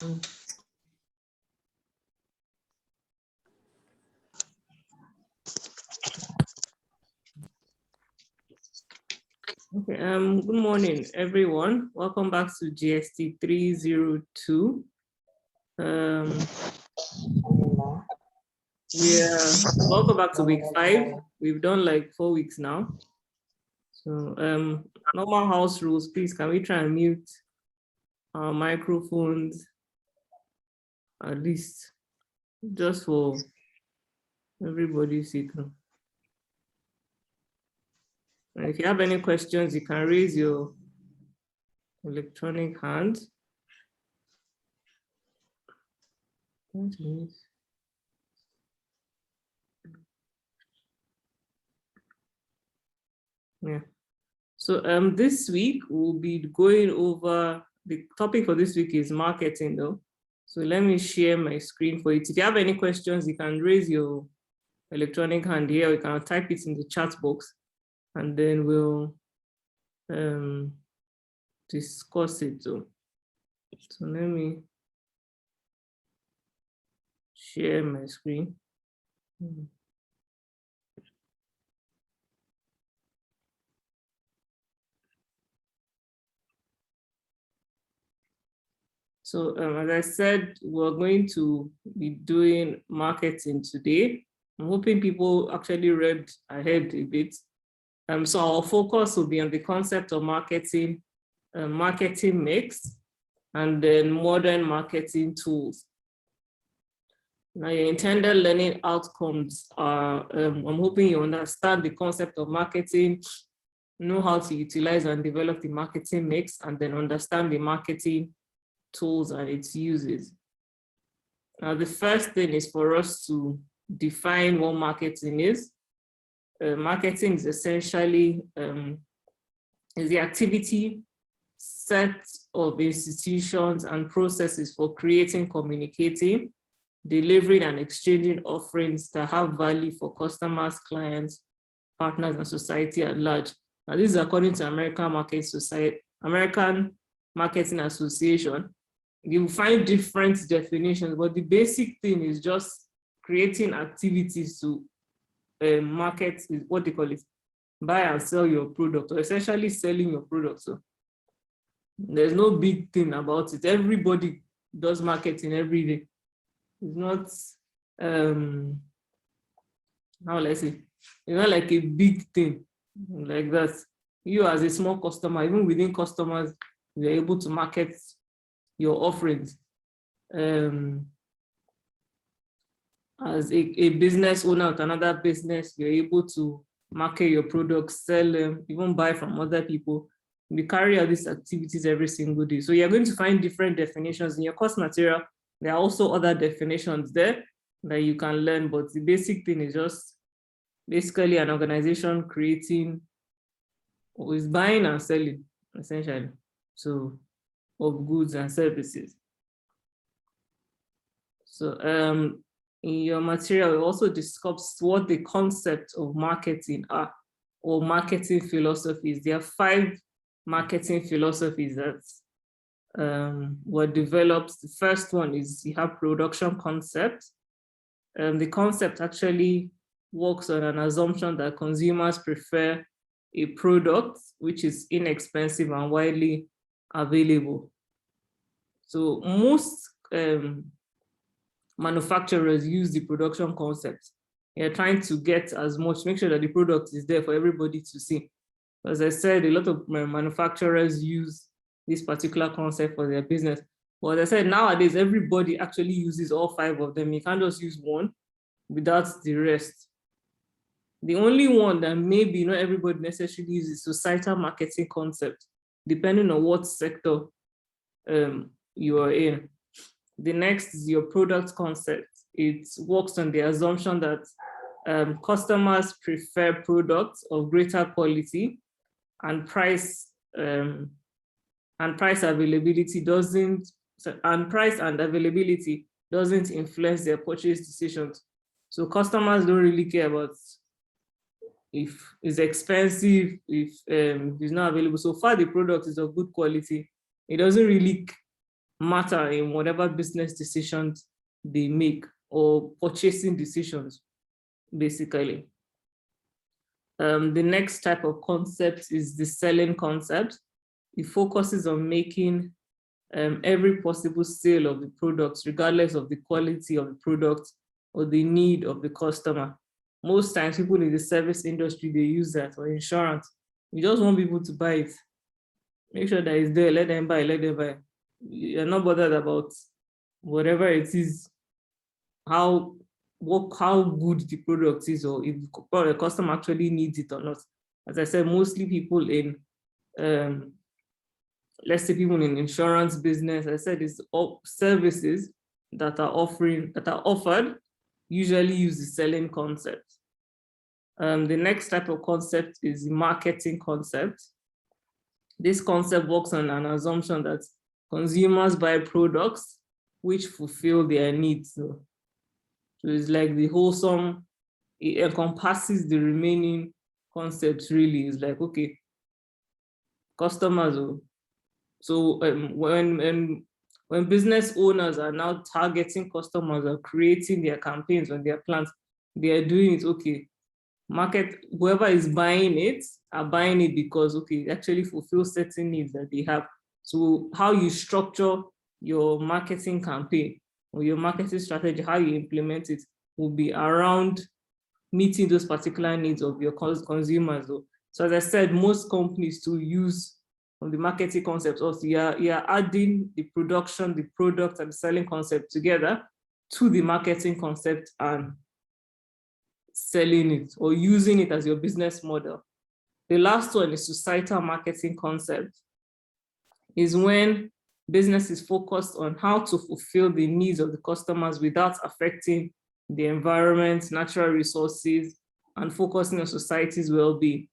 Okay, good morning, everyone. Welcome back to GST 302. Welcome back to week 5. We've done like 4 weeks now. So normal house rules, please, can we try and mute our microphones at least, just for everybody's sake. And if you have any questions, you can raise your electronic hand. Yeah. So this week we'll be going over, the topic for this week is marketing though. So let me share my screen for it. If you have any questions, you can raise your electronic hand here, or you can type it in the chat box, and then we'll discuss it. So let me share my screen. So as I said, we're going to be doing marketing today. I'm hoping people actually read ahead a bit. So our focus will be on the concept of marketing, marketing mix, and then modern marketing tools. Now, your intended learning outcomes are, I'm hoping you understand the concept of marketing, know how to utilize and develop the marketing mix, and then understand the marketing tools and its uses. Now, the first thing is for us to define what marketing is. Marketing is essentially is the activity set of institutions and processes for creating, communicating, delivering, and exchanging offerings that have value for customers, clients, partners, and society at large. Now, this is according to American Marketing Association. You will find different definitions, but the basic thing is just creating activities to market, is what they call it, buy and sell your product, or essentially selling your product. So there's no big thing about it. Everybody does marketing every day. It's not, how will I say, it's not like a big thing like that. You as a small customer, even within customers, you're able to market your offerings. As a business owner with another business, you're able to market your products, sell them, even buy from other people. We carry out these activities every single day. So you're going to find different definitions in your course material. There are also other definitions there that you can learn, but the basic thing is just basically an organization creating, or is buying and selling, essentially, so of goods and services. So in your material, we also discuss what the concepts of marketing are, or marketing philosophies. There are 5 marketing philosophies that were developed. The first one is you have production concept. The concept actually works on an assumption that consumers prefer a product which is inexpensive and widely available. So most manufacturers use the production concept. They're trying to get as much, make sure that the product is there for everybody to see. As I said, a lot of manufacturers use this particular concept for their business. But as I said, nowadays, everybody actually uses all 5 of them. You can't just use one without the rest. The only one that maybe not everybody necessarily uses is societal marketing concept, depending on what sector you are in. The next is your product concept. It works on the assumption that customers prefer products of greater quality, and price and availability doesn't influence their purchase decisions. So customers don't really care about if it's expensive, if it's not available. So far the product is of good quality, it doesn't really matter in whatever business decisions they make or purchasing decisions, basically. The next type of concept is the selling concept. It focuses on making every possible sale of the products, regardless of the quality of the product or the need of the customer. Most times people in the service industry, they use that, or insurance. You just want people to buy it. Make sure that it's there, let them buy, let them buy. You're not bothered about whatever it is, how good the product is, or if the customer actually needs it or not. As I said, mostly people in let's say people in insurance business, I said it's all services that are offered usually use the selling concept. The next type of concept is the marketing concept. This concept works on an assumption that consumers buy products which fulfill their needs. So it's like the wholesome, it encompasses the remaining concepts really. It's like, okay, customers. So when business owners are now targeting customers or creating their campaigns on their plans, they are doing it, okay, market, whoever is buying it are buying it because, okay, it actually fulfills certain needs that they have. So how you structure your marketing campaign or your marketing strategy, how you implement it will be around meeting those particular needs of your consumers. So as I said, most companies to use from the marketing concepts also, you're adding the production, the product, and the selling concept together to the marketing concept and selling it or using it as your business model. The last one is societal marketing concept. Is when business is focused on how to fulfill the needs of the customers without affecting the environment, natural resources, and focusing on society's well-being.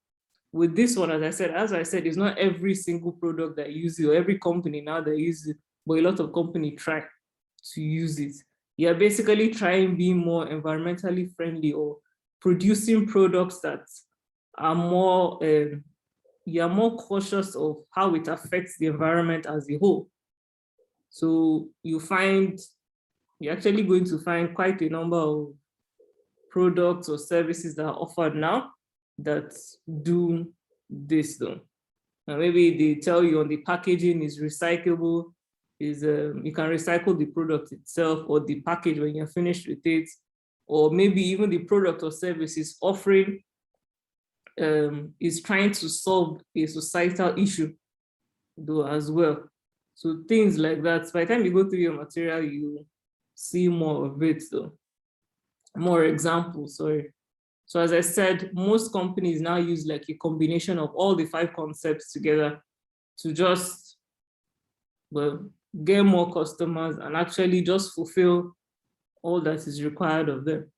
With this one, as I said, it's not every single product that uses it, or every company now that uses it, but a lot of companies try to use it. You're basically trying being more environmentally friendly or producing products that are more, you're more cautious of how it affects the environment as a whole. So you're actually going to find quite a number of products or services that are offered now that do this though. Now maybe they tell you on the packaging is recyclable, you can recycle the product itself or the package when you're finished with it, or maybe even the product or service is offering, is trying to solve a societal issue though as well. So things like that. By the time you go through your material, you see more of it though. More examples, sorry. So as I said, most companies now use like a combination of all the 5 concepts together to just, well, get more customers and actually just fulfill all that is required of them.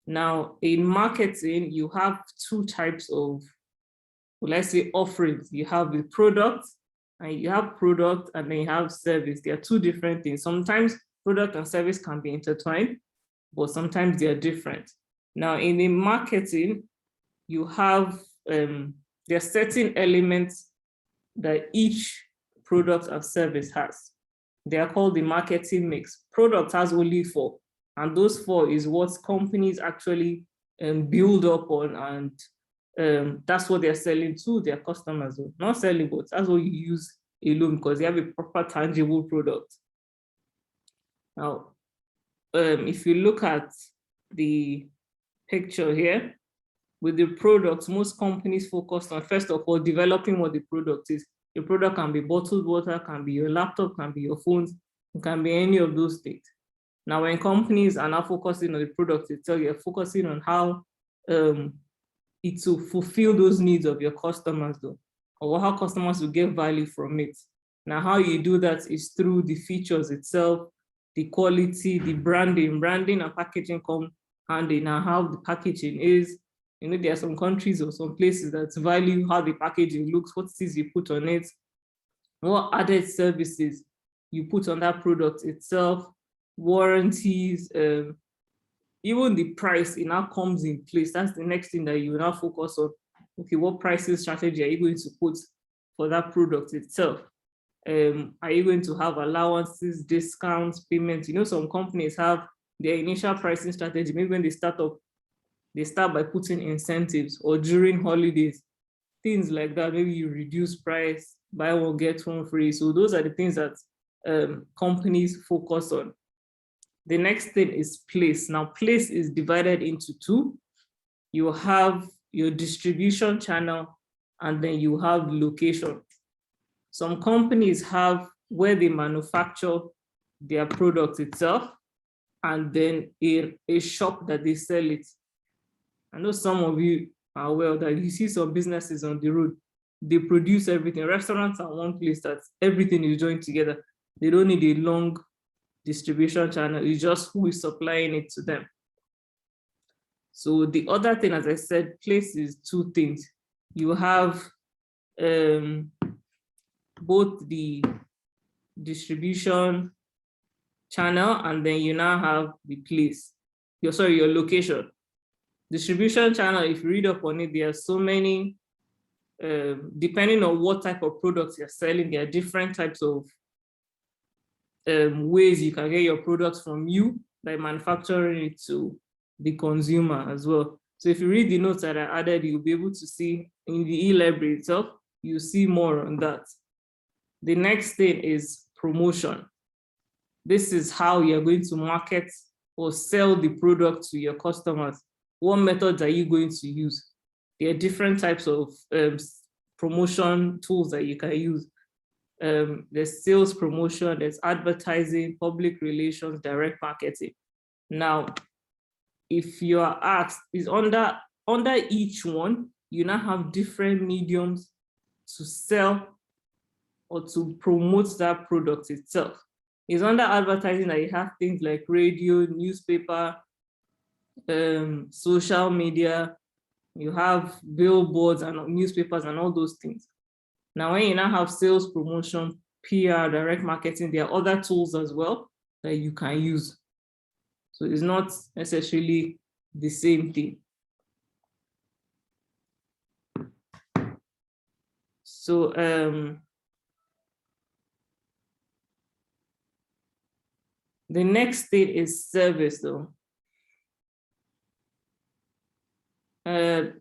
Now, in marketing, you have 2 types of, well, let's say, offerings. You have the product, and you have product, and then you have service. They are 2 different things. Sometimes product and service can be intertwined, but sometimes they are different. Now, in the marketing, you have, there are certain elements that each product and service has. They are called the marketing mix. Product has only 4, and those 4 is what companies actually build up on, and that's what they're selling to their customers. Not selling, but that's what you use alone because you have a proper tangible product. Now, if you look at the picture here, with the products, most companies focus on, first of all, developing what the product is. Your product can be bottled water, can be your laptop, can be your phones, it can be any of those things. Now, when companies are now focusing on the product itself, you're focusing on how it will fulfill those needs of your customers, though, or how customers will get value from it. Now, how you do that is through the features itself, the quality, the branding. Branding and packaging come hand in hand, how the packaging is. You know, there are some countries or some places that value how the packaging looks, what it is you put on it, what added services you put on that product itself, warranties, even the price, it now comes in place. That's the next thing that you will now focus on. Okay, what pricing strategy are you going to put for that product itself? Are you going to have allowances, discounts, payments? You know, some companies have their initial pricing strategy. Maybe when they start up, they start by putting incentives, or during holidays, things like that. Maybe you reduce price, buy one, get one free. So those are the things that companies focus on. The next thing is place. Now, place is divided into two. You have your distribution channel, and then you have location. Some companies have where they manufacture their product itself, and then a shop that they sell it. I know some of you are aware that you see some businesses on the road, they produce everything. Restaurants are one place that everything is joined together. They don't need a long distribution channel. It's just who is supplying it to them. So the other thing, as I said, place is two things. You have both the distribution channel, and then you now have the place. Your location. Distribution channel, if you read up on it, there are so many, depending on what type of products you're selling, there are different types of ways you can get your products from you by manufacturing it to the consumer as well. So if you read the notes that I added, you'll be able to see in the e-library itself, you see more on that. The next thing is promotion. This is how you're going to market or sell the product to your customers. What methods are you going to use? There are different types of promotion tools that you can use. There's sales promotion, there's advertising, public relations, direct marketing. Now, if you are asked, is under each one, you now have different mediums to sell or to promote that product itself. It's under advertising that you have things like radio, newspaper, social media, you have billboards and newspapers and all those things. Now, when you now have sales promotion, PR, direct marketing, there are other tools as well that you can use. So it's not necessarily the same thing. So the next thing is service though.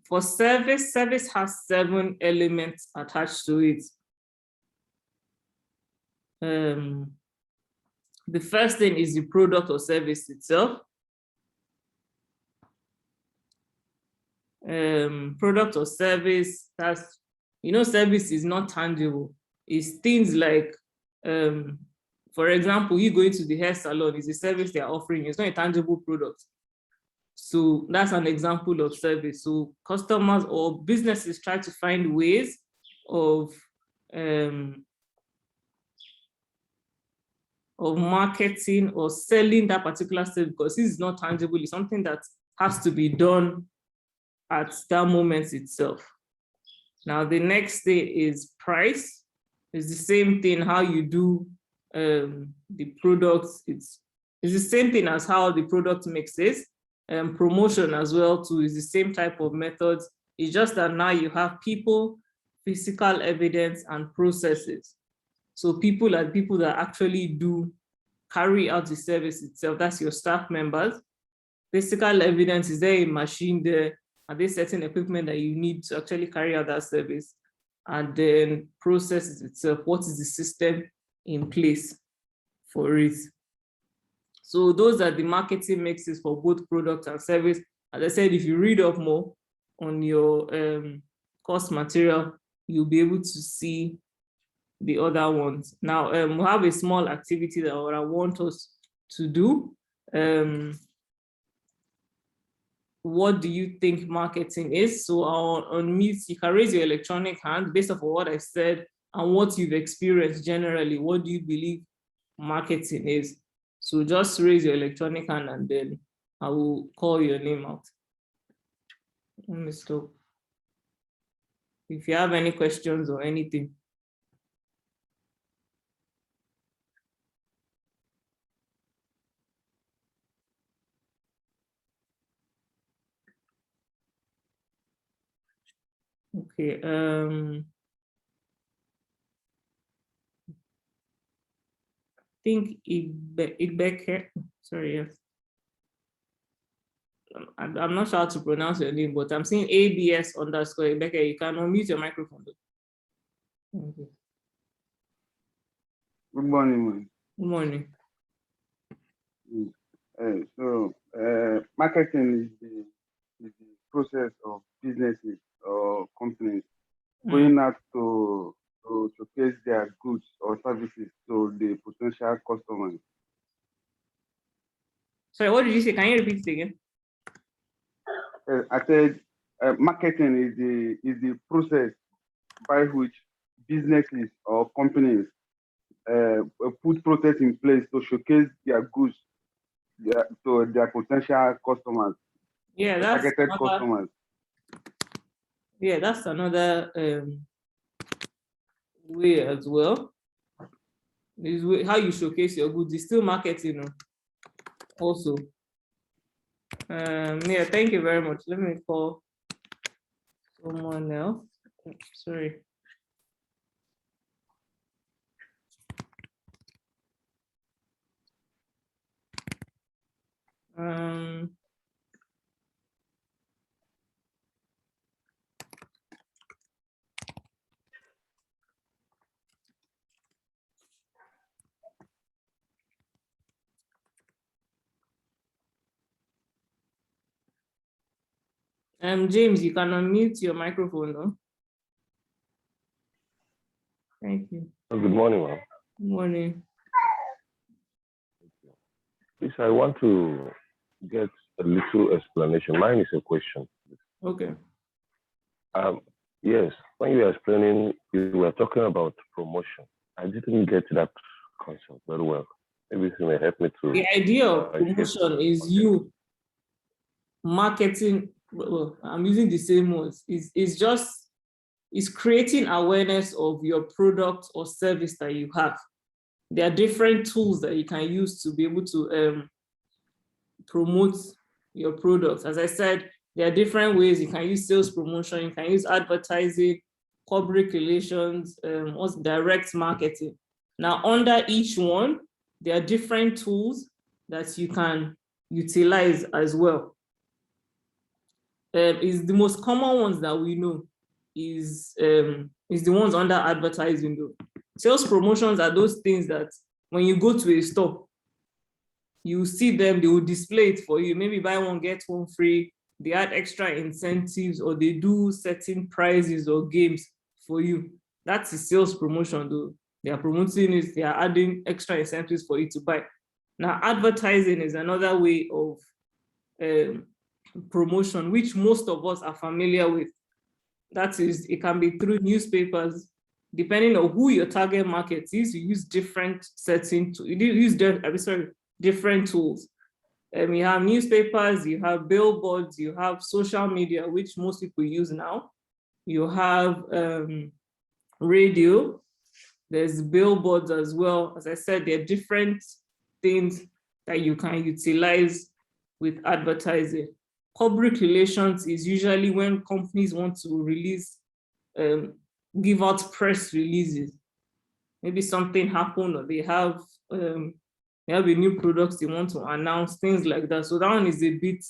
For service has 7 elements attached to it. The first thing is the product or service itself. Product or service, that's, you know, service is not tangible. It's things like, for example, you going to the hair salon is a service they're offering. It's not a tangible product. So that's an example of service. So customers or businesses try to find ways of marketing or selling that particular service, because this is not tangible. It's something that has to be done at that moment itself. Now, the next thing is price. It's the same thing, how you do the products. It's the same thing as how the product mixes. Promotion as well too is the same type of methods. It's just that now you have people, physical evidence, and processes. So people are people that actually do carry out the service itself. That's your staff members. Physical evidence, is there a machine there? Are there certain equipment that you need to actually carry out that service? And then processes itself, what is the system in place for it? So those are the marketing mixes for both product and service. As I said, if you read up more on your course material, you'll be able to see the other ones. Now, we have a small activity that I want us to do. What do you think marketing is? So on Meet, you can raise your electronic hand based off of what I said and what you've experienced generally. What do you believe marketing is? So just raise your electronic hand and then I will call your name out. Let me stop. If you have any questions or anything. Okay. think Ibeke, sorry, yes. I'm not sure how to pronounce your name, but I'm seeing ABS_Ibeke. You can unmute your microphone. Okay. Good morning, man. Good morning. Marketing is the process of businesses or companies going out to showcase their goods or services to the potential customers. Sorry, what did you say? Can you repeat it again? I said marketing is the process by which businesses or companies put process in place to showcase their goods to their potential customers. Yeah, that's targeted another, customers. yeah, that's another way as well. Is how you showcase your goods. It's still marketing, also. Yeah, thank you very much. Let me call someone else. Sorry. James, you can unmute your microphone, no? Thank you. Good morning, ma'am. Good morning. Please, I want to get a little explanation. Mine is a question. Okay. Yes, when you were explaining, you were talking about promotion. I didn't get that concept very well. Maybe you may help me to. The idea of promotion is you marketing. Well, I'm using the same words. It's creating awareness of your product or service that you have. There are different tools that you can use to be able to promote your products. As I said, there are different ways. You can use sales promotion, you can use advertising, public relations, what's direct marketing. Now, under each one, there are different tools that you can utilize as well. Is the most common ones that we know is the ones under advertising though. Sales promotions are those things that when you go to a store, you see them, they will display it for you. Maybe buy one, get one free. They add extra incentives or they do certain prizes or games for you. That's a sales promotion though. They are promoting it, they are adding extra incentives for you to buy. Now, advertising is another way of promotion, which most of us are familiar with. That is, it can be through newspapers, depending on who your target market is. You use different settings, you use different tools. You have newspapers, you have billboards, you have social media, which most people use now. You have radio, there's billboards as well. As I said, there are different things that you can utilize with advertising. Public relations is usually when companies want to release, give out press releases. Maybe something happened or they have a new product they want to announce, things like that. So that one is a bit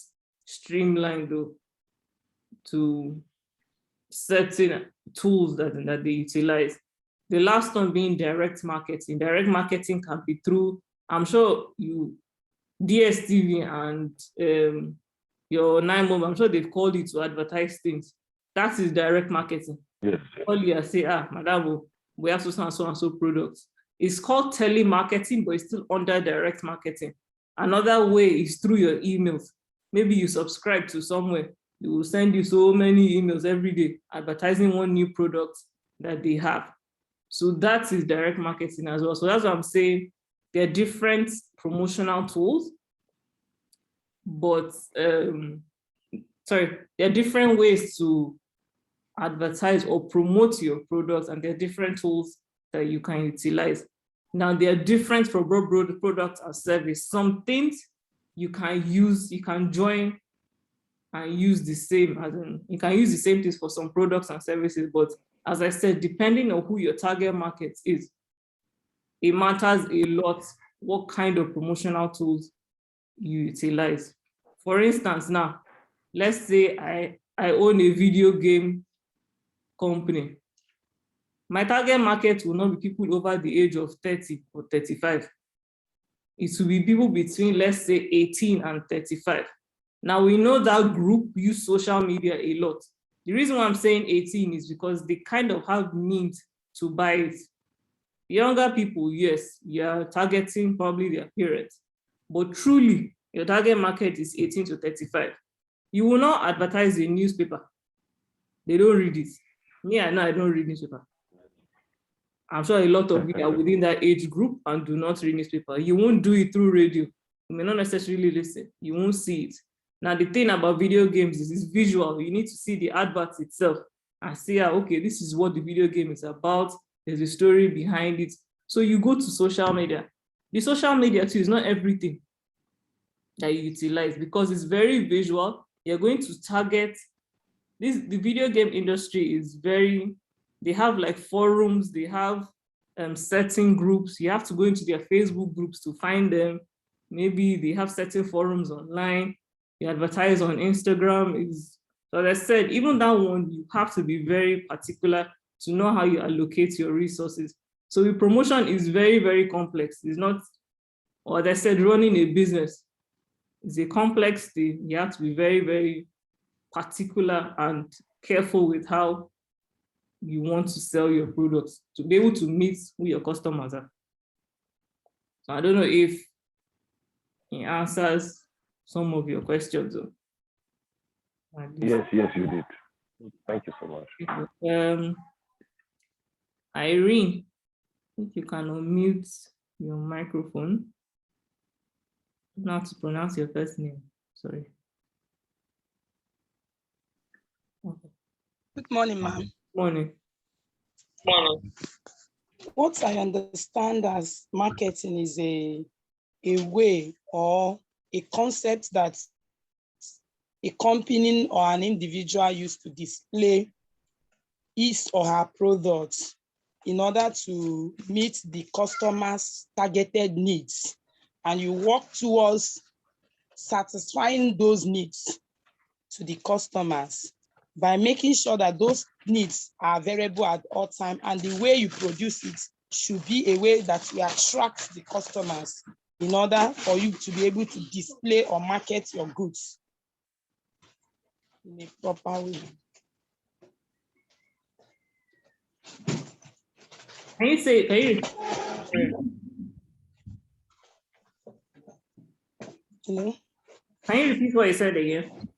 streamlined though, to certain tools that they utilize. The last one being direct marketing. Direct marketing can be through, I'm sure you, DSTV and your 9 I'm sure they've called you to advertise things. That is direct marketing. Yes. All you say, madam, we have so and so products. It's called telemarketing, but it's still under direct marketing. Another way is through your emails. Maybe you subscribe to somewhere, they will send you so many emails every day advertising one new product that they have. So that is direct marketing as well. So that's what I'm saying. There are different promotional tools, but there are different ways to advertise or promote your products, and there are different tools that you can utilize. Now, they are different for both product and service. Some things you can use, you can join and use the same, as in, you can use the same things for some products and services, but as I said, depending on who your target market is, it matters a lot what kind of promotional tools you utilize. For instance, now, let's say I own a video game company. My target market will not be people over the age of 30 or 35. It will be people between, let's say, 18 and 35. Now, we know that group use social media a lot. The reason why I'm saying 18 is because they kind of have means to buy it. Younger people, yes, you're targeting probably their parents, but truly, your target market is 18 to 35. You will not advertise a newspaper. They don't read it. Me, I know I don't read newspaper. I'm sure a lot of you are within that age group and do not read newspaper. You won't do it through radio. You may not necessarily listen. You won't see it. Now, the thing about video games is it's visual. You need to see the advert itself and see, okay, this is what the video game is about. There's a story behind it. So you go to social media. The social media too is not everything that you utilize because it's very visual. You're going to target this. The video game industry is very, they have like forums, they have certain groups. You have to go into their Facebook groups to find them. Maybe they have certain forums online. You advertise on Instagram. So as I said, even that one, you have to be very particular to know how you allocate your resources. So the promotion is very, very complex. It's not, or as I said, running a business is a complex thing. You have to be very, very particular and careful with how you want to sell your products to be able to meet who your customers are. So I don't know if it answers some of your questions. Yes, you did. Thank you so much. Irene, if you can unmute your microphone. Not to pronounce your first name, sorry. Okay. Good morning, ma'am. Morning. Morning. What I understand as marketing is a way or a concept that a company or an individual used to display his or her products in order to meet the customer's targeted needs. And you work towards satisfying those needs to the customers by making sure that those needs are available at all times, and the way you produce it should be a way that will attract the customers in order for you to be able to display or market your goods in a proper way. Can you say, Can you repeat what you said again?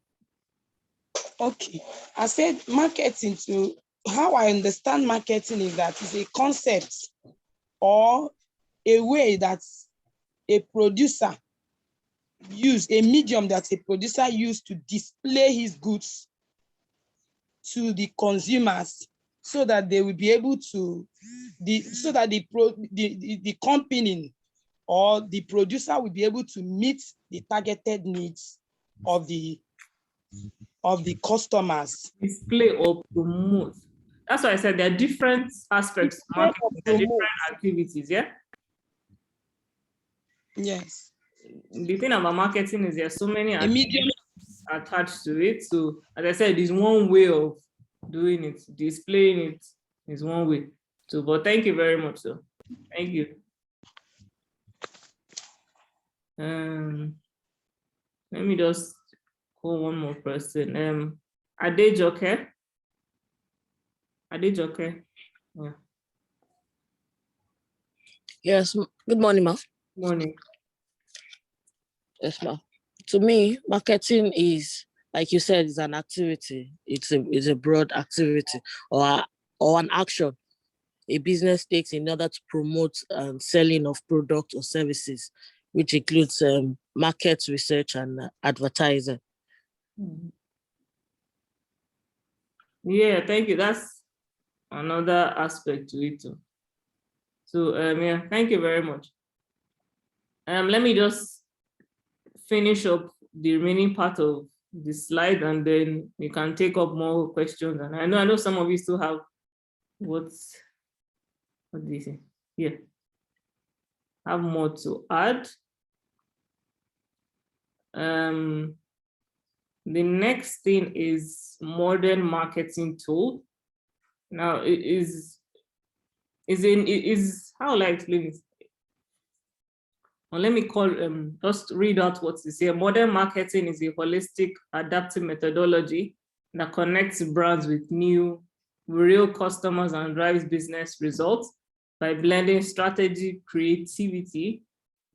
Okay, I said marketing, to how I understand marketing is that it's a concept or a way that a producer use, a medium that a producer use to display his goods to the consumers so that they will be able to, so that the company or the producer will be able to meet the targeted needs of the customers. Display or promote. That's why I said there are different aspects to marketing, there are different activities, yeah? Yes. The thing about marketing is there are so many activities attached to it. So as I said, it's one way of doing it. Displaying it is one way. So, but thank you very much, sir. Thank you. Let me just call one more person. Adejoke. Adejoke. Yeah. Yes. Good morning, ma. Morning. Yes, ma. To me, marketing is, like you said, is an activity. It's a broad activity or an action a business takes in order to promote selling of products or services, which includes market research and advertising. Yeah, thank you. That's another aspect to it too. So yeah, thank you very much. Let me just finish up the remaining part of the slide, and then we can take up more questions. And I know some of you still have what do you say? Yeah. have more to add. The next thing is modern marketing tool. Now it is how will I explain it? Well, let me just read out what it says. Modern marketing is a holistic, adaptive methodology that connects brands with real customers and drives business results by blending strategy, creativity,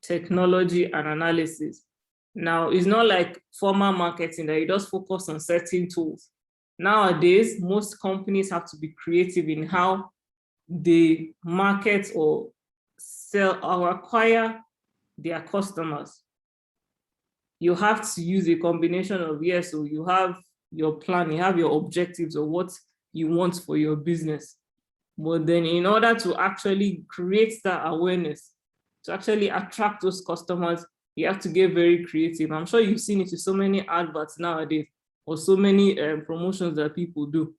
technology, and analysis. Now, it's not like formal marketing that you just focus on certain tools. Nowadays, most companies have to be creative in how they market or sell or acquire their customers. You have to use a combination of, yes, so you have your plan, you have your objectives of what you want for your business. But then in order to actually create that awareness, to actually attract those customers, you have to get very creative. I'm sure you've seen it with so many adverts nowadays or so many promotions that people do.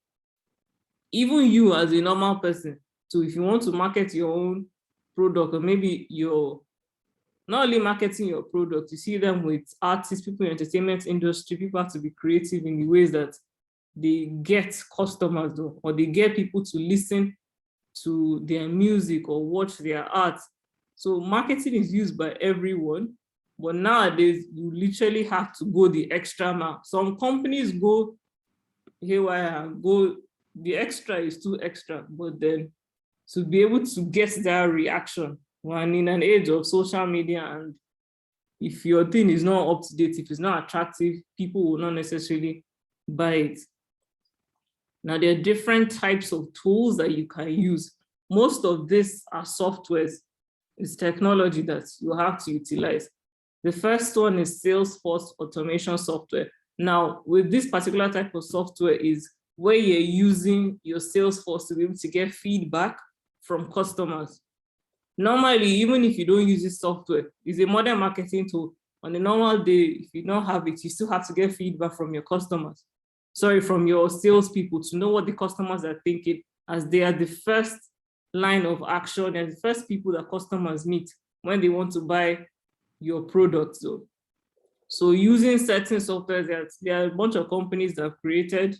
Even you as a normal person, so if you want to market your own product, or maybe you're not only marketing your product, you see them with artists, people in the entertainment industry, people have to be creative in the ways that they get customers though, or they get people to listen to their music or watch their art. So marketing is used by everyone, but nowadays you literally have to go the extra mile. Some companies go haywire, the extra is too extra, but then to be able to get that reaction, when in an age of social media, and if your thing is not up to date, if it's not attractive, people will not necessarily buy it. Now, there are different types of tools that you can use. Most of this are softwares. It's technology that you have to utilize. The first one is Salesforce automation software. Now, with this particular type of software is where you're using your Salesforce to be able to get feedback from customers. Normally, even if you don't use this software, it's a modern marketing tool. On a normal day, if you don't have it, you still have to get feedback from your customers. Sorry, from your salespeople to know what the customers are thinking, as they are the first line of action and the first people that customers meet when they want to buy your product. So using certain software, there are a bunch of companies that have created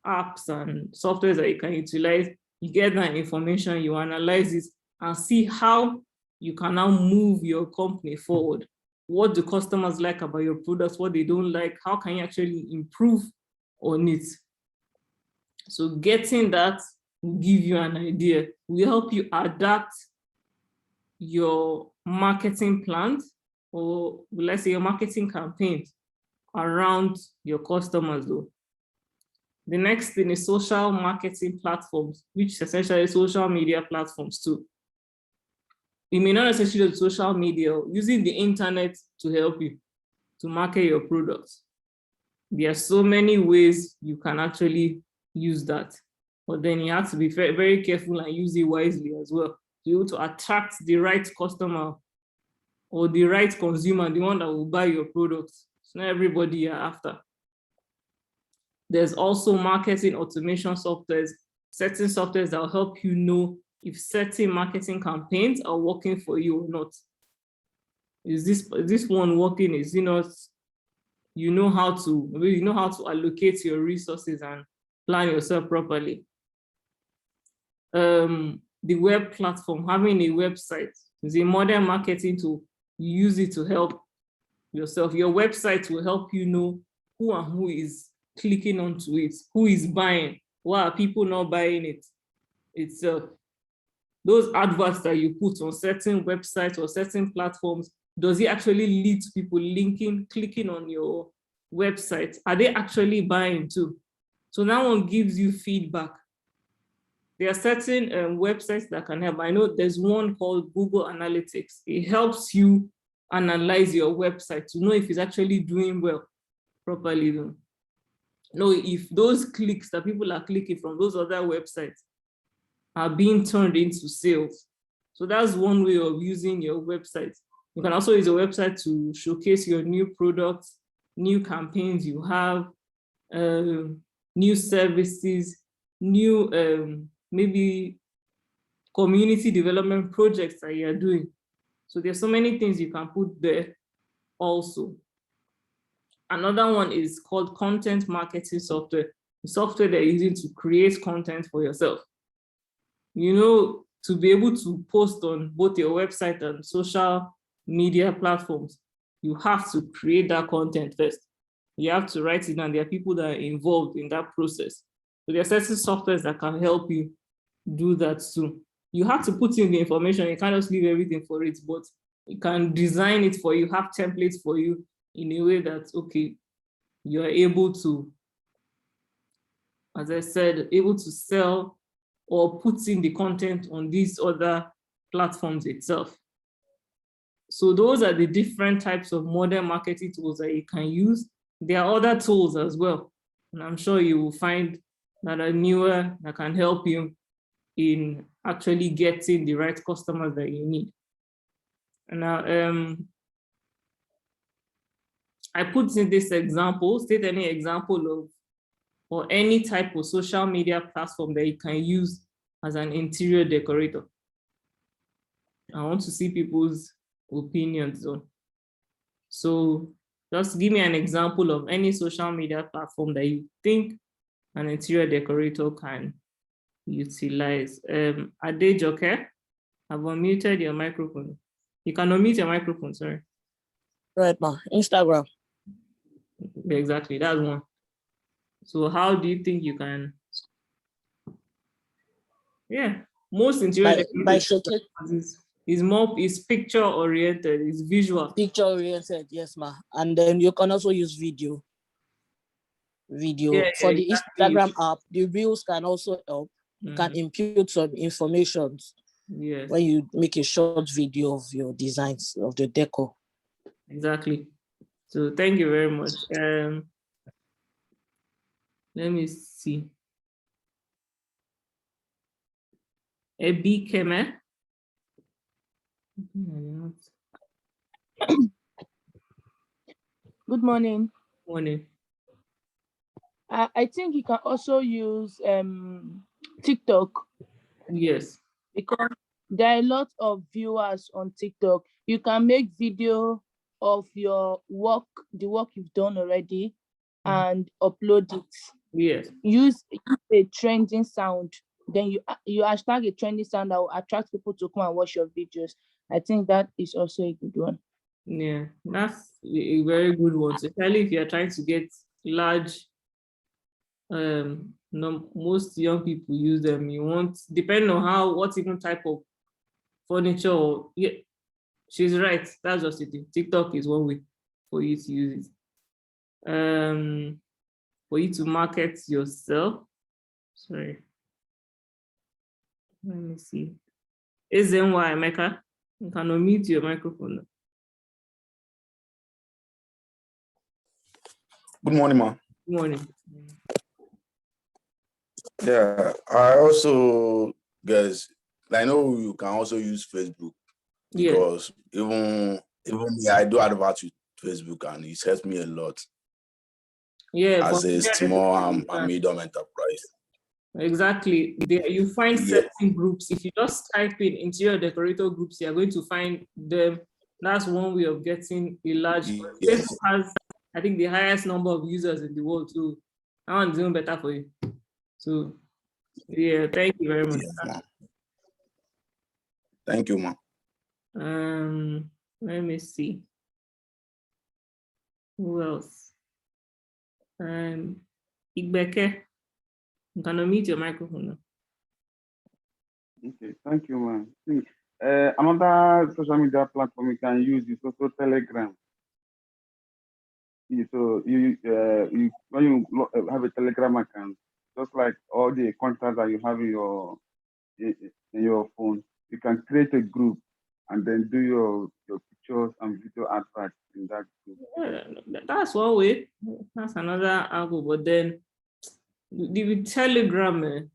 apps and softwares that you can utilize. You get that information, you analyze it, and see how you can now move your company forward. What do customers like about your products, what they don't like, how can you actually improve on it? So getting that will give you an idea, will help you adapt your marketing plans, or let's say your marketing campaigns around your customers though. The next thing is social marketing platforms, which is essentially social media platforms too. You may not necessarily use social media, using the internet to help you to market your products. There are so many ways you can actually use that, but then you have to be very, very careful and use it wisely as well, to be able to attract the right customer or the right consumer, the one that will buy your products. It's not everybody you're after. There's also marketing automation softwares, certain softwares that will help you know if certain marketing campaigns are working for you or not. Is this one working? Is it not? You know how to allocate your resources and plan yourself properly. The web platform, having a website is a modern marketing tool. You use it to help yourself. Your website will help you know who and who is clicking onto it, who is buying, why are people not buying it itself. Those adverts that you put on certain websites or certain platforms, does it actually lead to people clicking on your website? Are they actually buying too? So that one gives you feedback. There are certain websites that can help. I know there's one called Google Analytics. It helps you analyze your website to know if it's actually doing well properly. Know if those clicks that people are clicking from those other websites are being turned into sales. So that's one way of using your website. You can also use a website to showcase your new products, new campaigns you have, new services, new maybe community development projects that you're doing. So there's so many things you can put there also. Another one is called content marketing software, the software that you're using to create content for yourself. You know, to be able to post on both your website and social media platforms, you have to create that content first. You have to write it down. There are people that are involved in that process. So there are certain softwares that can help you do that too. You have to put in the information. You can't just leave everything for it, but you can design it for you, have templates for you in a way that, okay, you are able to, as I said, able to sell or put in the content on these other platforms itself. So those are the different types of modern marketing tools that you can use. There are other tools as well, and I'm sure you will find that are newer that can help you in actually getting the right customers that you need. And now, I put in this example, state any example of, or any type of social media platform that you can use as an interior decorator. I want to see people's opinions on. So just give me an example of any social media platform that you think an interior decorator can utilize. Adejoke, I've unmuted your microphone. You can unmute your microphone, sorry. Right, ma. Instagram. Exactly, that's one. So how do you think you can? Yeah, most interior By decorators is picture oriented, it's visual. picture oriented, yes, ma. And then you can also use video. Yeah, For the exactly. Instagram app, the reels can also help. You can impute some information Yes, when you make a short video of your designs of the decor. exactly. So thank you very much. Let me see. Ebi Keme. Good morning. Morning. I think you can also use TikTok Yes. because there are a lot of viewers on TikTok. You can make video of your work, the work you've done already, and upload it. Yes. Use a trending sound. Then you hashtag a trending sound that will attract people to come and watch your videos. I think that is also a good one. Yeah, that's a very good one, especially if you're trying to get large. No, most young people use them. You want, depending on what even type of furniture. Or, yeah, she's right. That's just it. TikTok is one way for you to use it. For you to market yourself. Sorry. Let me see. Ezenwa Emeka, you can unmute your microphone. Good morning, ma. Good morning. Yeah, I also, guys, I know you can also use Facebook because even me, I do advert with Facebook and it helps me a lot. Yeah, as a small and medium enterprise. Exactly. There you find certain groups. If you just type in interior decorator groups, you're going to find them. That's one way of getting a large. Yes. Facebook has, I think, the highest number of users in the world, so that one's doing better for you. So, yeah, thank you very much. Yes, thank you, ma. Let me see. Who else? Igbeke, you can unmute your microphone now. Okay, thank you, man. Another social media platform you can use is also Telegram. So when you have a Telegram account, just like all the contacts that you have in your phone, you can create a group and then do your pictures and video adverts in that group. Yeah, that's one way. That's another angle. But then the Telegram,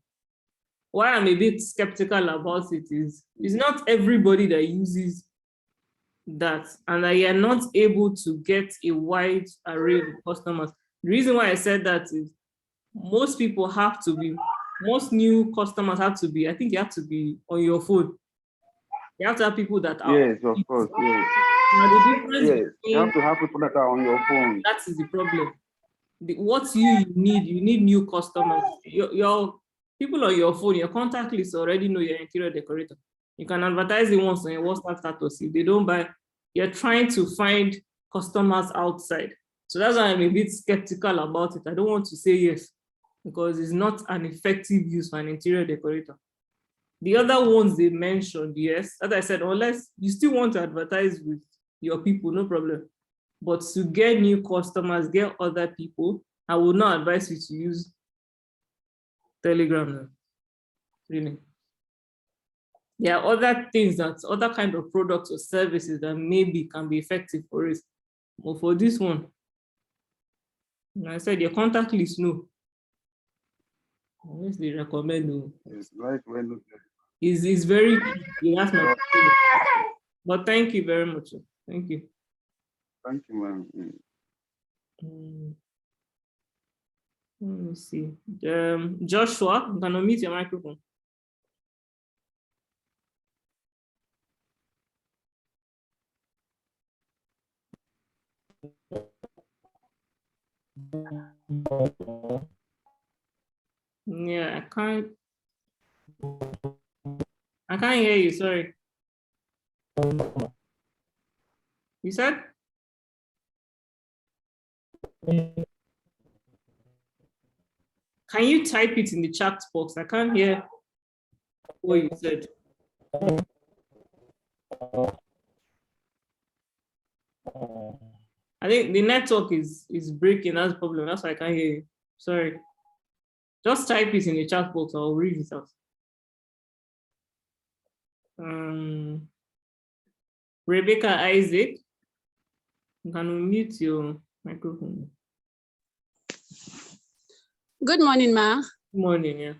why I'm a bit skeptical about it is it's not everybody that uses that, and that you're not able to get a wide array of customers. The reason why I said that is most new customers have to be, I think you have to be on your phone. You have to have people that are. Yes, of course. Yes. Now the difference Yes. You have between to have people that are on your phone. that is the problem. What you need new customers. Your people on your phone, your contact list already know you're an interior decorator. You can advertise it once on your WhatsApp status. If they don't buy, you're trying to find customers outside. So that's why I'm a bit skeptical about it. I don't want to say yes, because it's not an effective use for an interior decorator. The other ones they mentioned, yes, as I said, unless you still want to advertise with your people, no problem. But to get new customers, get other people, I would not advise you to use Telegram. Really. There are other things that other kind of products or services that maybe can be effective for it. But for this one, like I said, your contact list, no. Unless they recommend, no. It's like when It's very easy. That's my opinion. But thank you very much. Thank you. thank you, man. Let me see. Joshua, you can unmute your microphone. Yeah, I can't hear you, sorry. You said? Can you type it in the chat box? I can't hear what you said. I think the network is breaking. That's the problem. That's why I can't hear you. Sorry. Just type it in the chat box. I'll read it out. Rebecca Isaac, you can unmute your microphone. Good morning, Ma. Good morning, yeah.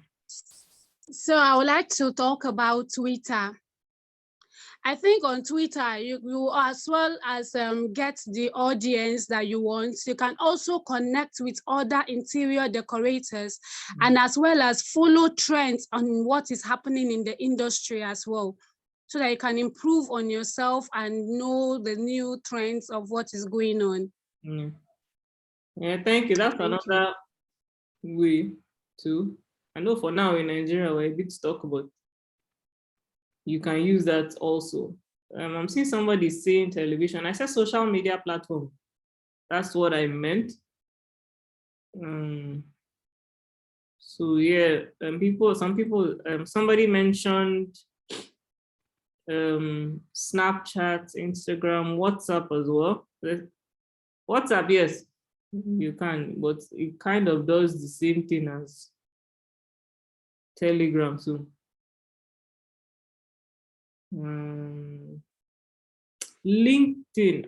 So I would like to talk about Twitter. I think on Twitter, you as well as get the audience that you want. You can also connect with other interior decorators and as well as follow trends on what is happening in the industry as well, so that you can improve on yourself and know the new trends of what is going on. Yeah, thank you. That's another way too. I know for now in Nigeria, we're a bit stuck, but you can use that also. I'm seeing somebody saying television. I said social media platform. That's what I meant. So yeah, somebody mentioned Snapchat, Instagram, WhatsApp as well. WhatsApp, yes, you can, but it kind of does the same thing as Telegram too. LinkedIn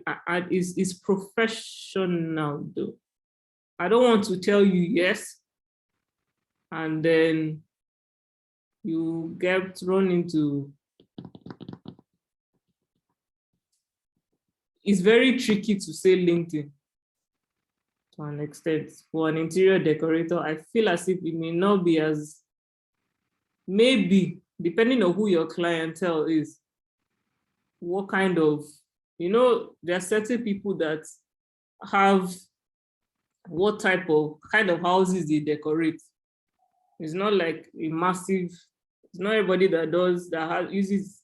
is professional though. I don't want to tell you yes, and then you get thrown into. It's very tricky to say LinkedIn to an extent. For an interior decorator, I feel as if it may not be as, maybe, depending on who your clientele is, what kind of, there are certain people that have what type of kind of houses they decorate. It's not like a massive, it's not everybody that does, uses,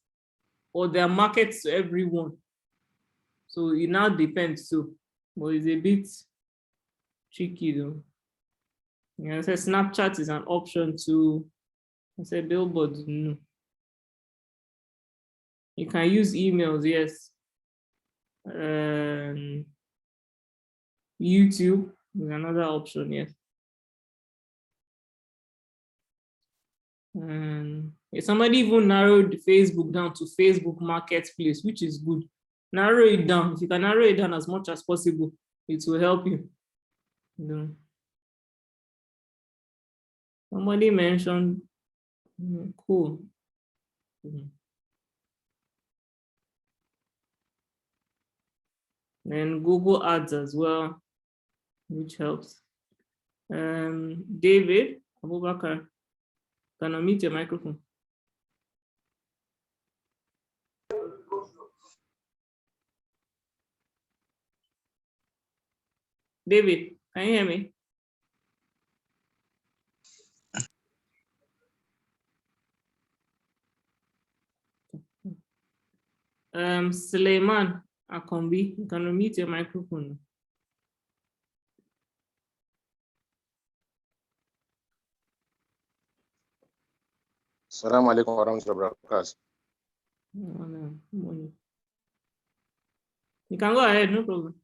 or their markets to everyone. So it now depends too, but it's a bit tricky though. Yeah, I said Snapchat is an option too. I said billboards, no. You can use emails, yes. YouTube is another option, yes. Somebody even narrowed Facebook down to Facebook Marketplace, which is good. Narrow it down. If you can narrow it down as much as possible, it will help you. Somebody mentioned, cool. And Google Ads as well, which helps. David Abubakar, can I unmute your microphone? David, can you hear me? Suleiman Akombi, you can unmute your microphone. Assalamu alaikum warahmatullahi wabarakatuh. You can go ahead, no problem.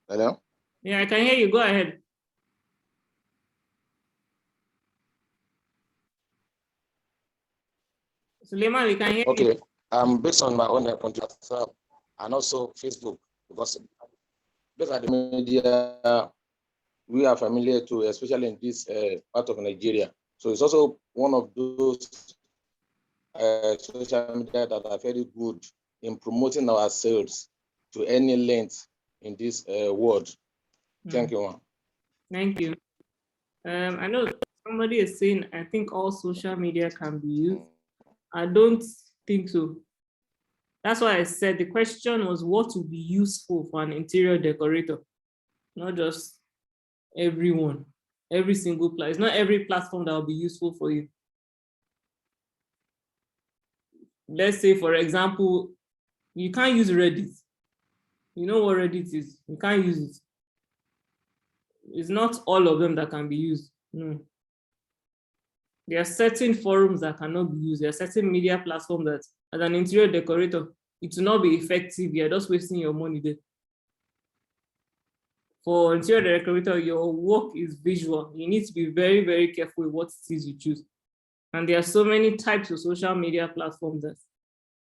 Hello? Yeah, I can hear you. Go ahead. Suleiman, we can hear you. Okay, based on my own content and also Facebook, because those are the media we are familiar to, especially in this part of Nigeria. So it's also one of those social media that are very good in promoting our sales to any length in this world. Thank you, ma'am. Thank you. I know somebody is saying, I think all social media can be used. I don't think so. That's why I said the question was what would be useful for an interior decorator, not just everyone, every single place. It's not every platform that will be useful for you. Let's say, for example, you can't use Reddit. You know what Reddit is? You can't use it. It's not all of them that can be used. No. There are certain forums that cannot be used. There are certain media platforms that, as an interior decorator, it will not be effective. You're just wasting your money there. For interior decorator, your work is visual. You need to be very, very careful with what it is you choose. And there are so many types of social media platforms that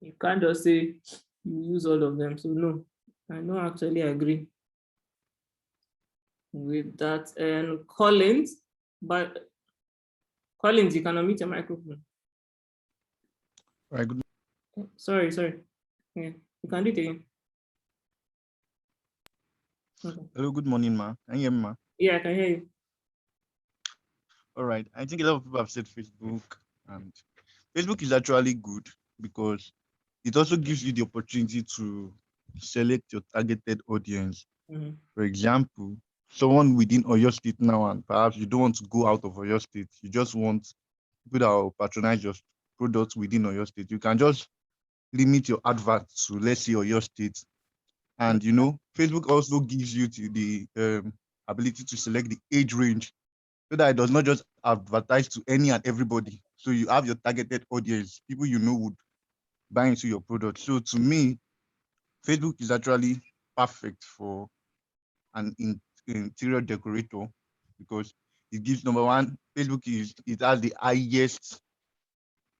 you can't just say you use all of them. So no, I don't actually agree with that. And Collins, but Collins, you can unmute your microphone. Right, good. Sorry. Yeah, you can do it again. Okay. Hello, good morning, ma. Can you hear me, ma? Yeah, I can hear you. All right. I think a lot of people have said Facebook, and Facebook is actually good because it also gives you the opportunity to select your targeted audience. For example, someone within Oyo State now, and perhaps you don't want to go out of Oyo State, you just want people that will patronize your products within Oyo State. You can just limit your advert to, let's say, Oyo State. And you know, Facebook also gives you the ability to select the age range so that it does not just advertise to any and everybody. So you have your targeted audience, people you know would buy into your product. So to me, Facebook is actually perfect for an interior decorator because it gives, number one, it has the highest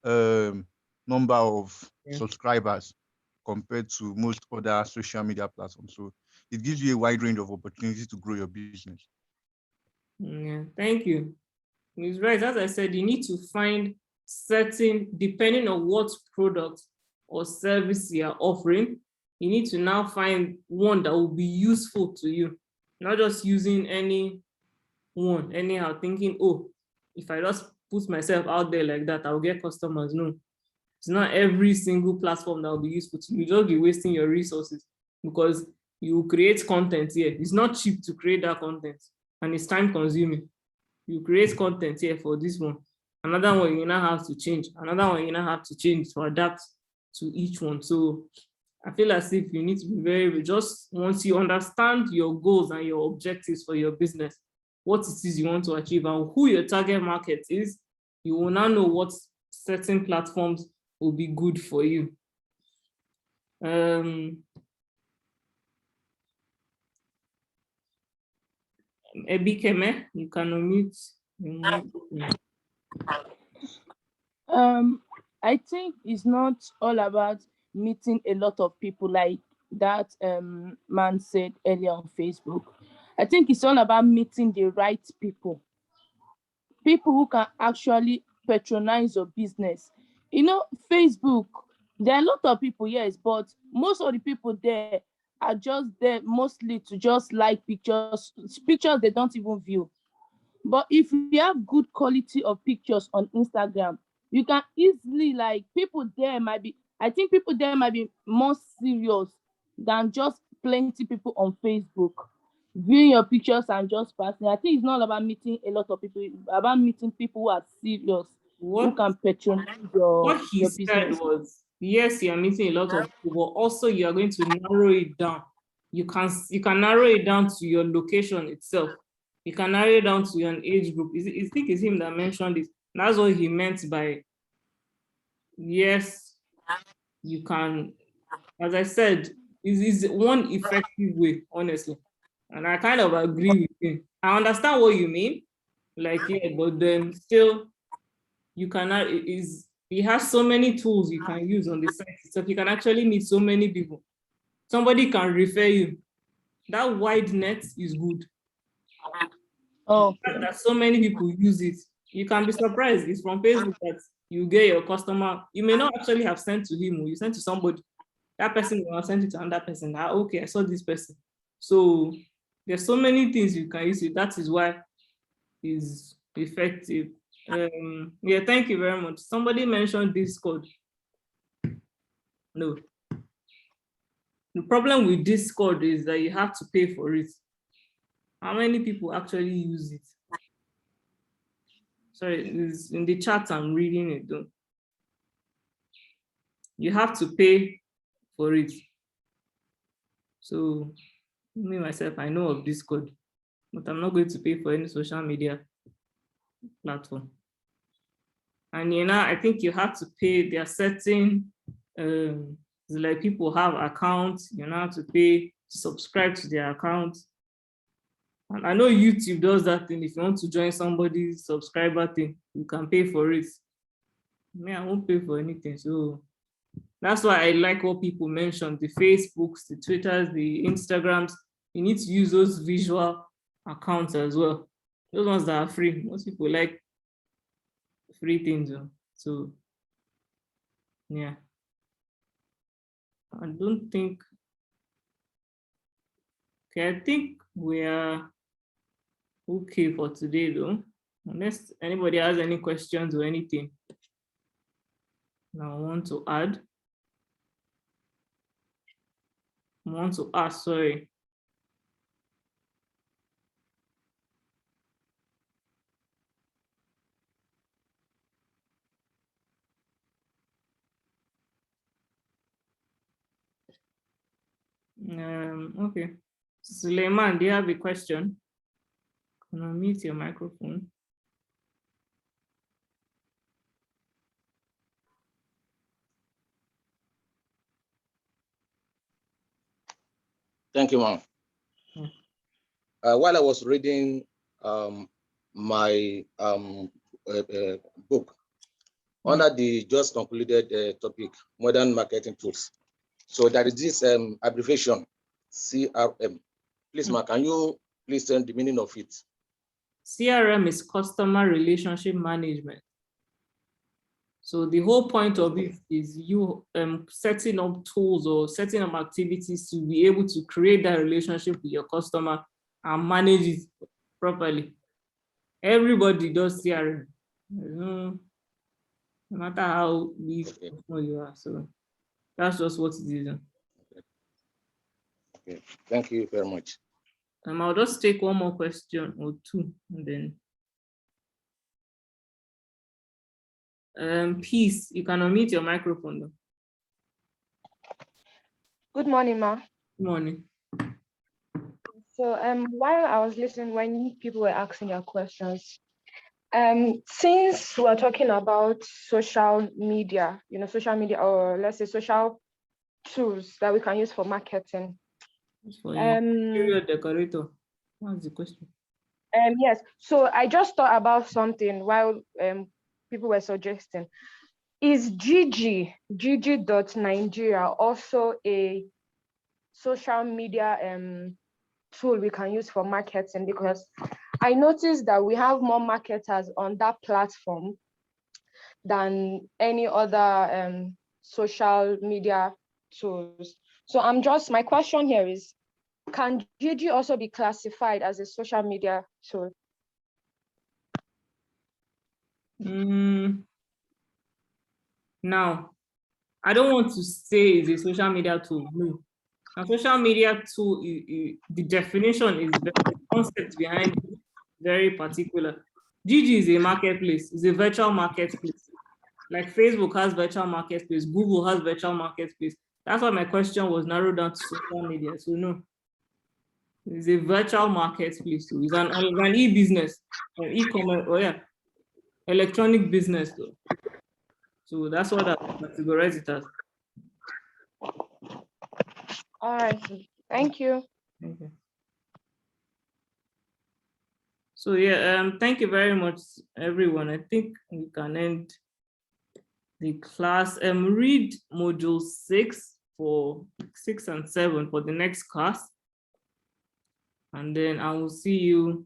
number of subscribers compared to most other social media platforms. So it gives you a wide range of opportunities to grow your business. Yeah, thank you. It's right. As I said, you need to find certain, depending on what product or service you are offering, you need to now find one that will be useful to you, not just using any one anyhow, thinking, oh, if I just put myself out there like that, I'll get customers. No, it's not every single platform that will be useful to you. You'll just be wasting your resources because you create content here. It's not cheap to create that content and it's time consuming. You create content here for this one. Another one you now have to change. Another one you now have to change to adapt to each one. So I feel as if you need to be very, just once you understand your goals and your objectives for your business, what it is you want to achieve and who your target market is, you will now know what certain platforms will be good for you. Ebikeme, you can unmute. I think it's not all about meeting a lot of people like that man said earlier on Facebook. I think it's all about meeting the right people who can actually patronize your business. You know, Facebook, there are a lot of people, yes, but most of the people there are just there mostly to just like pictures they don't even view. But if you have good quality of pictures on Instagram, you can easily, like, people there might be more serious than just plenty people on Facebook viewing your pictures and just passing. I think it's not about meeting a lot of people, it's about meeting people who are serious, who What can patronize what he your said business. was, yes, you are meeting a lot of people, but also you are going to narrow it down. You can narrow it down to your location itself. You can narrow it down to an age group. I think it's him that mentioned it. That's what he meant by, yes, you can, as I said, is one effective way, honestly. And I kind of agree with him. I understand what you mean. Like, yeah, but then still, you cannot, he has so many tools you can use on the site itself. You can actually meet so many people. Somebody can refer you. That wide net is good. Oh, That so many people use it. You can be surprised. It's from Facebook that you get your customer. You may not actually have sent to him, or you sent to somebody. That person will have sent it to another person. Ah, okay, I saw this person. So there's so many things you can use it. That is why it's effective. Yeah, thank you very much. Somebody mentioned Discord. No. The problem with Discord is that you have to pay for it. How many people actually use it? Sorry, it's in the chat, I'm reading it though. You have to pay for it. So me myself, I know of Discord, but I'm not going to pay for any social media platform. And I think you have to pay. There are certain like people have accounts, you have to pay to subscribe to their account. And I know YouTube does that thing. If you want to join somebody's subscriber thing, you can pay for it. Me, I won't pay for anything. So that's why I like what people mentioned, the Facebooks, the Twitters, the Instagrams. You need to use those visual accounts as well. Those ones that are free. Most people like free things. So yeah. I don't think, okay, I think we are okay for today though. Unless anybody has any questions or anything now I want to add. I want to ask, sorry. Okay. Suleiman, do you have a question? Can I mute your microphone? Thank you, ma'am. While I was reading my book under the just concluded topic, modern marketing tools. So there is this abbreviation, CRM. Please, ma'am, can you please tell the meaning of it? CRM is customer relationship management. So the whole point of it is you setting up tools or setting up activities to be able to create that relationship with your customer and manage it properly. Everybody does CRM. No matter how big you are. So that's just what it is. Okay. Thank you very much. I'll just take one more question or two, and then Peace, you can unmute your microphone though. Good morning, ma. Good morning. So while I was listening, when people were asking their questions, since we're talking about social media, social media, or let's say social tools that we can use for marketing. For interior decorator. What's the question? Yes. So I just thought about something while people were suggesting. Is gg.nigeria also a social media tool we can use for marketing? Because I noticed that we have more marketers on that platform than any other social media tools. So my question here is, can GG also be classified as a social media tool? Now, I don't want to say it's a social media tool, no. A social media tool, the definition is the concept behind it, very particular. Gigi is a marketplace, it's a virtual marketplace. Like Facebook has virtual marketplace, Google has virtual marketplace. That's why my question was narrowed down to social media. So no, it's a virtual marketplace. So it's an e-business, an e-commerce, oh yeah, electronic business though. So that's what I categorize it as. All right. Thank you. Okay. So yeah, thank you very much, everyone. I think we can end the class. Read module 6 and 7 for the next class. And then I will see you.